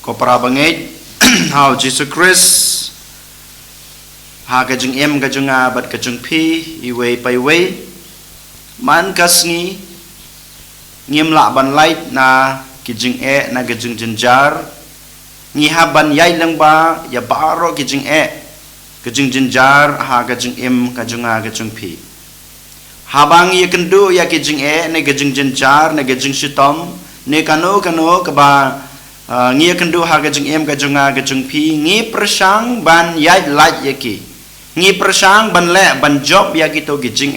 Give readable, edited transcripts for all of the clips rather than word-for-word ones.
ko para bangai how Jesus Christ ha ka jing em ka junga bat ka jung phi I wei pai wei man kasngi ngim la ban light na ki jing na ka jung jinjar ngi ha ban yai lang ba ya baro ki jing ka jung jinjar ha ka jung em ka junga ka jung phi habang ye kendu ya ki jing ne ka jung jinjar ne ka jung shitom ne kano ka ba ngi kendu ha ka jung em ka junga ka jung phi ngi persang ban yai light ya ki ngi persang ban le ban job ya ki to ki jing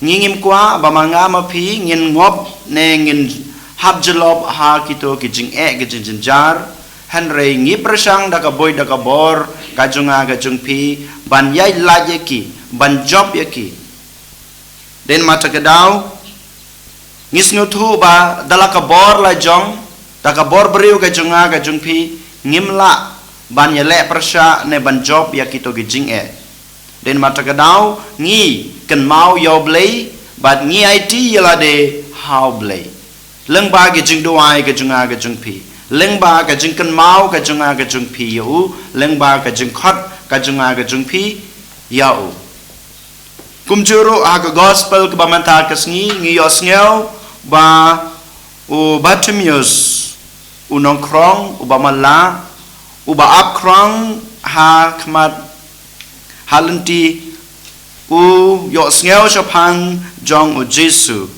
ngi ngim kwa ba manga ma phi ngin ngop ne ngin hab jlob ha ki to ki jing ki jing jinjar han re ngi persang da ka boy da ka bor ka junga ka jung phi ban yai light ya ki ban job ya ki den mata ka daw ngis ngu thu ba dala ka bor la jong ta ka bor briu ka junga ka jung phi ngim la ban ya le persha ne ban job ya ki to ki jing den mata ka daw ngi kan mau yo blei bat ngi it yala de how blei leng ba ki jing do ai ka junga ka jung phi leng ba ka jing kan mau ka junga ka jung phi yu leng ba ka jing khot ka junga ka jung phi ya u kum juro a ka gospel ka ba man ta ka ngi yos ngeu ba u Bartimaeus u nong krong u ba mala u ba ap krong ha khmat halenti u yos ngeu chapang jong u Jesu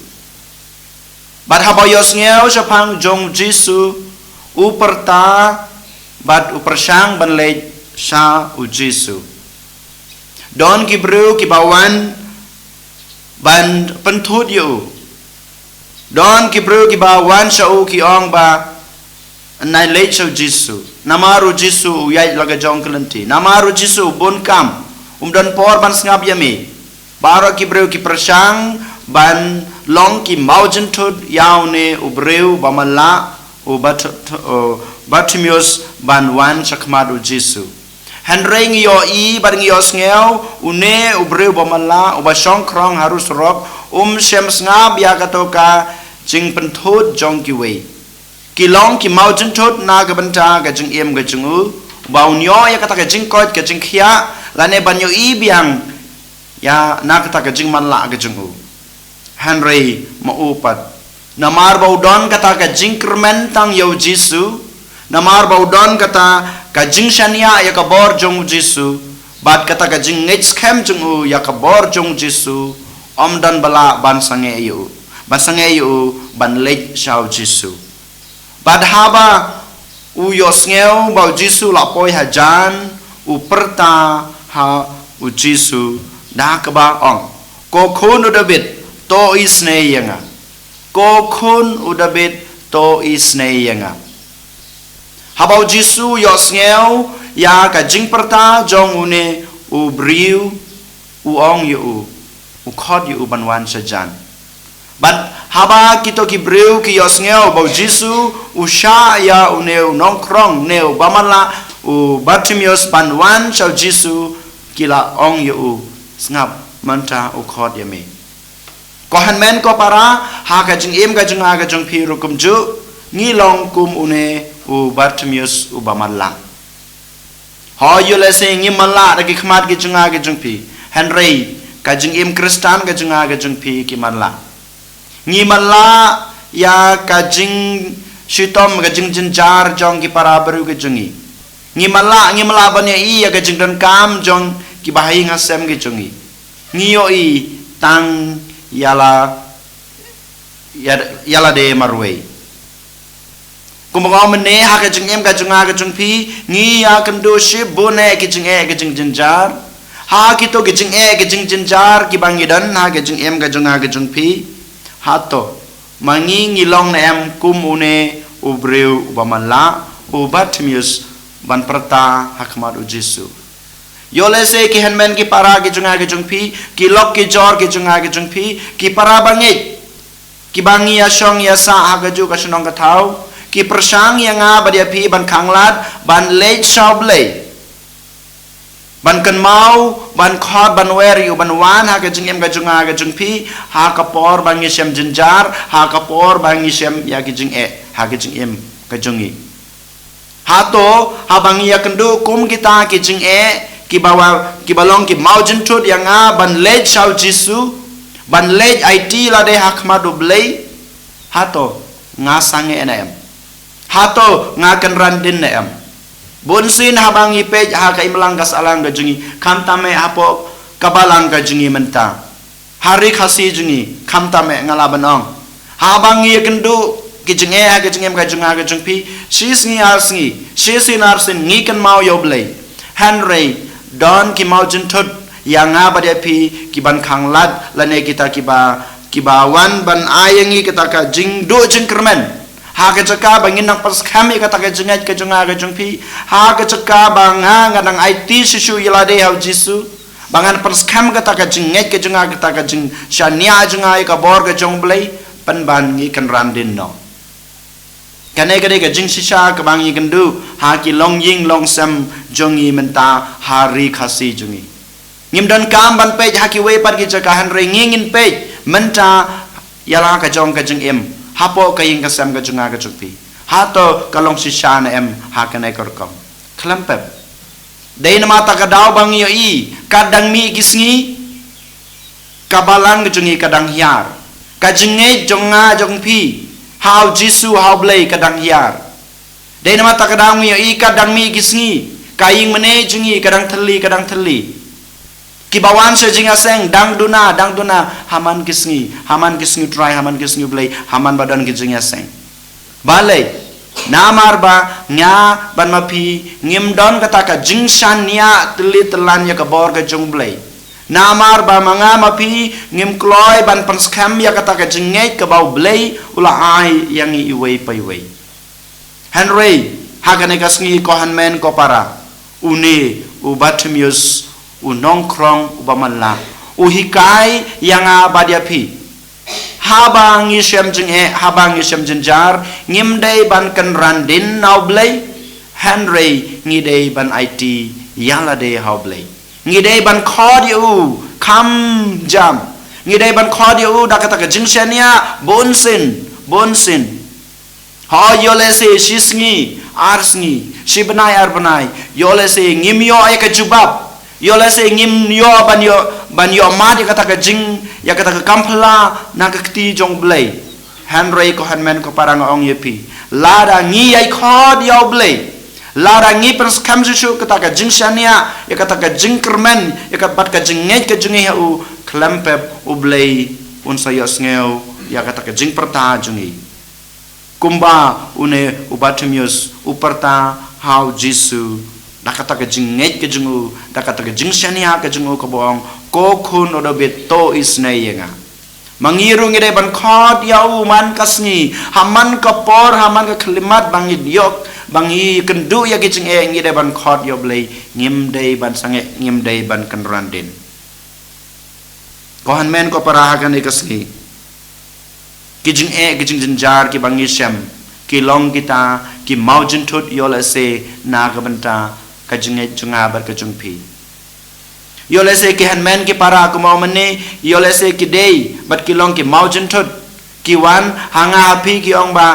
bat ha ba yos ngeu chapang jong Jesu u perta bat u persang ban le sa u Jesu don ki bru ki bawan ban penthut yu don ki bru ki bawan sa u ki ong ba nai le sa Jesu namaru Jesu yai laga jong kelenti namaru Jesu bun kam don por ban ngap yami baro ki bru ki persang ban long ki maujin thut yaw ne u breu bamala u Bartimaeus ban wan chakmad u Jesu han reng yo I bar ngi os ngeu une u breu bamala u ba shong krong harus rok shem ngap ya katoka jing penthut jong ki wei ki long ki maujin thut na ga banta ga jing em ga jing u ba unyo ya kata ga jing kot ga jing khia lane ban yo I biang ya na kata ga jing man la ga jing u Henry ma upat namar ba udon kata ga jing kermen tang yo Jesu namar ba udon kata ka jing shania ya ka bor jong Jesu bat kata ka jing ngech khem jong u ya ka bor jong Jesu dan bala ban sange yu ban lech shau Jesu bat haba u yos ngeu ba Jesu la poi hajan u perta ha u Jesu da ka ba ong ko khun u David to isne yanga ko khun u David to isne yanga habau Jesu yos ngeu ya ka jing perta jong une u briu u ong yu u khot yu ban wan sajan but haba kito ki briu ki yos ngeu bau Jesu u sha ya u neu nong krong neu bamala u Bartimaeus ban wan chau Jesu kila ong yu ngap manta u khot ya me ko han men ko para ha ka jing em ka jing a ka jong phi ru kum ju ngi long kum une u Bartimaeus u bamala ho yu le se ngi mala da ki khmat ki jing a ka jong phi Henry ka jing em Kristan ka jing a ka jong phi ki mala ngi mala ya ka jing shitom ka jing jinjar jong ki para baru ka jungi ngi mala ban I ya ka jing don kam jong ki bahai ngasem ki jungi ngi yo I tang yala de marwei kumbaga mene ha ka jing em ka jing a ka jong phi ngi ya kan do shi bone ki jing ka jing jinjar ha ki to ki jing ka jing jinjar ki bangidan ha ka jing em ka jing a ka jong phi ha to mangi ngilong na em kum une u breu u bamala u Bartimaeus ban perta hakmat u Jesu yo le se ki henmen ki para ki junga ki jung phi ki lok ki jor ki junga ki jung phi ki para bangi ki bangi ya shong ya sa ha ga ju ka shnong ka thau ki persang ya nga badia phi ban khanglat ban lech shauble ban kan mau ban khot ban wer yu ban wan ha ka jing em ka junga ka jung phi ha ka por bangi shem jinjar ha ka por bangi shem ya ki jing ha ki jing em ka jungi Hato habang ia kendu kum kita ki jing ki bawa ki balong ki mau jentut yang ban lej sau Jisu ban lej IT la de hak madu blei hato ngasange em hato ngakan randin em bunsin habang ipe ha ka imlang gas alang ga jungi kamtame apo kabalang ga jungi menta hari khasi jungi kamtame ngalaban ong habang ia kendu kijeng ha kijeng ga junga ga jungpi sisngi arsingi sisin arsin ngi kan mau yo blei Henry don ki mau jentut yang pada pi kiban khang lat lane kita kibawan ban ayangi kita ka jing do jing kermen ha ka caka bangin nak pas kami kata ka jengat ka junga ka jungpi ha ka caka banga ngadang IT sisu yelade hau Jisu bangan pas kam kata ka jengat ka junga kata ka jing shania junga ka bor ka jong blai pan ban ngi kan randin no kanai kadai ka jing sisa ka bangi kendu ha ki long ying long sam jongi menta hari khasi jungi ngim dan kam ban pe ha ki we par ki jaka han re ngingin pe menta yala ka jong ka jing em hapo ka ying ka sam ka junga ka chukpi ha to ka long sisa na em ha kanai kor kom klampep dei na mata ka daw bangi yo i kadang mi kisngi kabalang ka jungi kadang hiar ka jinge jonga jongpi how Jisu how blay kadang hiar dei nama tak kadang mi i kadang mi kisngi kaing mene jungi kadang teli kibawan se jinga seng dang duna haman kisngi try haman kisngi blay haman badan ki jinga seng balai namar ba nya ban mapi ngim don kata ka jingshan nia teli telan ya ka bor ka jung blay namar ba manga mapi ngim kloy ban panskam ya kata ka jengait ka bau blei ula ai yang i iwei paiwei Henry hagane kasngi ko hanmen ko para uni u Bartimaeus u nongkrong u bamanla u hikai yang abadiapi habang isem jenjar ngim dei ban kan randin nau blei Henry ngidei ban IT yala dei hau blei ngidei ban khod yu kam jam ngidei ban khod yu dakata ka jingshania bonsin ha yole se shisngi arsngi shibnai arbanai yole se ngimyo ay ka jubab yole se ngimyo ban yo madi kata ka jing ya kata ka kampla nakakti jong blai Henry ko hanmen ko parang ong yepi lada ngi ay khod yaw blai lara ngi pers kam su kata ka jingshania ya kata ka jingkermen ya kata ka jinget ka jungi u klempep u blei un sayos ngeu ya kata ka jing perta jungi kumba une u Bartimaeus u perta how Jisu da kata ka jinget ka jungu da kata ka jingshania ka jungu ko boong ko kun odo beto isne yenga mangiru ngi ban khod yau man kasni haman ka por haman ka klimat bangid yok bangi kendu ya kicing ngi de ban khod yo blei ngim dei ban sange ngim dei ban kanrandin kohan men ko para hagan ikasni kicing jenjar ki bangi syam ki long kita ki maujin tut yo la se na ka banta ka jinge junga bar ka jungpi yo la se ki han men ki para ko mau mene yo la se ki dei bat ki long ki maujin tut ki wan hanga hapi ki ong ba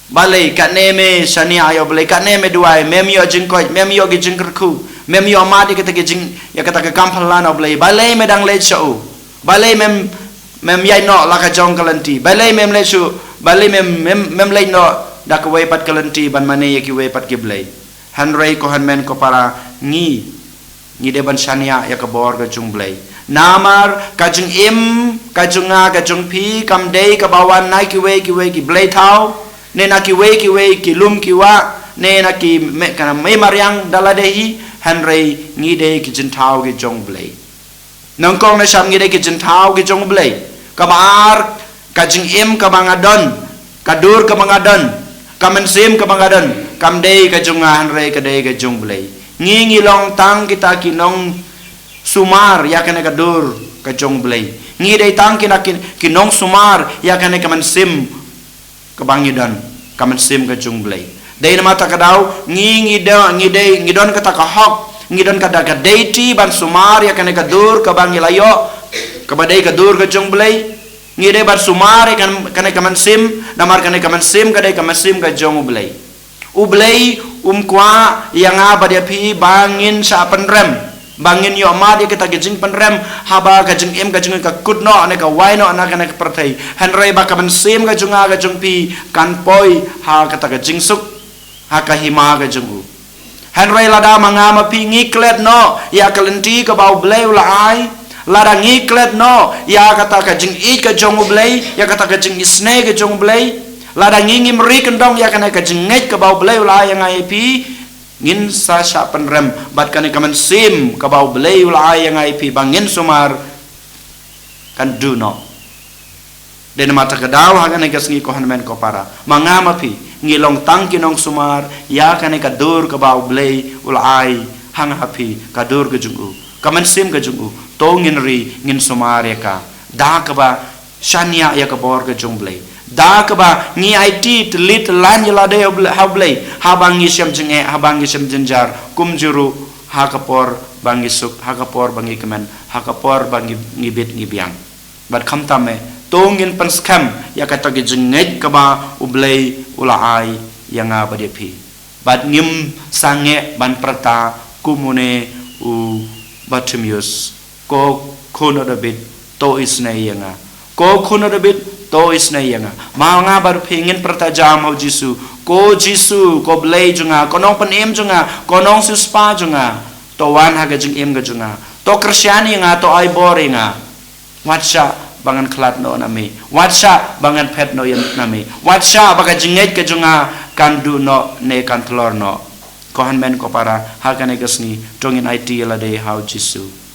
balai kat neme sani ayo balai kat neme duai mem yo jingkoi mem yo gi jingkerku mem yo madi kata gi jing ya kata ke kampalan balai balai medang le chau balai mem yai no la ka jong kalanti balai mem le chu balai mem le no dak wei pat kalanti ban mane ye ki wei pat ki balai Henry ko hanmen ko para ngi de ban sania ya ka bor ga jung balai namar ka jung im ka junga ka jung pi kam dei ka bawan nai ki wei ki balai thau ne na ki wei ki lum ki wa ne na ki me kana me mariang daladehi Henry ngi de ki jintau ki jong blai nong kong na sham ngi de ki jintau ki jong blai ka bar ka jing im ka bangadon ka dur ka bangadon ka mensim ka bangadon kam de ka jonga Henry ka de ka jong blai ngi long tang kita ki nong sumar ya kana ka dur ka jong blai ngi de tang ki nong sumar ya kana ka mensim kebangidan kamen sim ke jungblai dei nama tak kadau ngi don kata ka hok ngi don kata ka deiti ban sumar ya kane ka dur ka bangi layo ka badai ka dur ke jungblai ngi de ban sumar kan kane kamen sim namar kane kamen sim ka dei kamen sim ka jungblai ublai kwa yang aba dia pi bangin sa penrem bangin yo ma dia kita gejing penrem haba gejing em gejing ka kutno ne ka wai no anak anak pertai henrei ba ka sim gejunga gejung pi kan poi ha kata gejing suk ha ka hima gejung u henrei lada mangama pi ngiklet no ya kalenti ka bau bleu la ai lada ngiklet no ya kata gejing i ka jong blei ya kata gejing isne ka jong blei lada ngingim ri kendong ya kana ka jengej ka bau bleu la yang ai pi ngin sa sha penrem bat kana ka sim ka bau bleu la yang ai pi bangin sumar kan do no den mata ka daw ha kana ka sngi ko hanmen ko para mangama pi ngilong tang kinong sumar ya kana ka dur ka bau blei ulai hang hapi ka dur ka jungu ka sim ka jungu to ngin ri ngin sumar ya ka da ka ba shania ya ka bor ka jung blei da ka ba ngi IT telit lan yala de ha blei ha bangi syam jenge ha bangi syam jenjar kum juru ha kapor bangi suk ha kapor bangi kemen ha kapor bangi ngibit ngibiang bat kham tame tongin pan skam ya kata ge jenge ka ba ublei ulai yang aba de pi bat ngim sange ban prata kumune u Bartimaeus ko kono David to isne yanga ko kono David to isna yanga manga bar pengin pertajam ho Jisu ko Jisu ko blei junga ko nong penem junga ko nong suspa junga to wan ha ga jing em ga junga to kristiani nga to ai boringa watcha bangan klat no nami watcha bangan pet no yam nami watcha baga jinget ga junga kan du no ne kan tlor no ko han men ko para ha ga ne gasni tongin IT la de how Jisu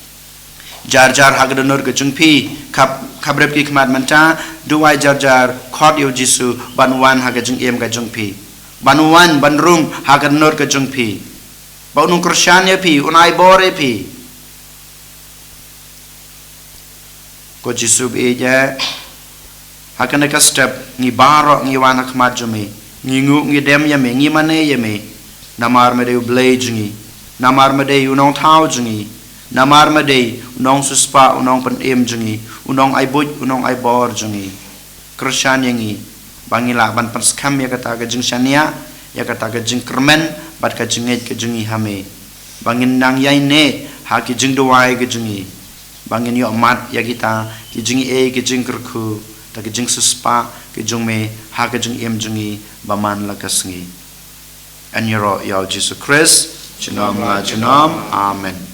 jar jar hagdanur ke jungpi khabrep ki khmat manta duai jar jar khot yo Jisu banwan haga jung em ga jungpi banwan banrum hagdanur ke jungpi baunung kristiannya pi unai bore pi ko Jisu beja hakane ka step ngi baro ngi wana khmat jumi ngi ngu ngi dem yame ngi mane yame namar me de blai jungi namar me de unong thau jungi namar madei unong suspa unong penem jungi unong ai buj unong ai bor jungi kristian yangi bangila ban panskam ya kata ga jing shania ya kata ga jing kermen bat ka jinget ke jungi hame bangin nang yai ne ha ki jing duai ke jungi bangin yo mat ya kita ki jingi e ke jing kerku ta ke jing suspa ke jungme ha ke jing em jungi baman la kasngi an yoro ya Jesus Christ chinom amen.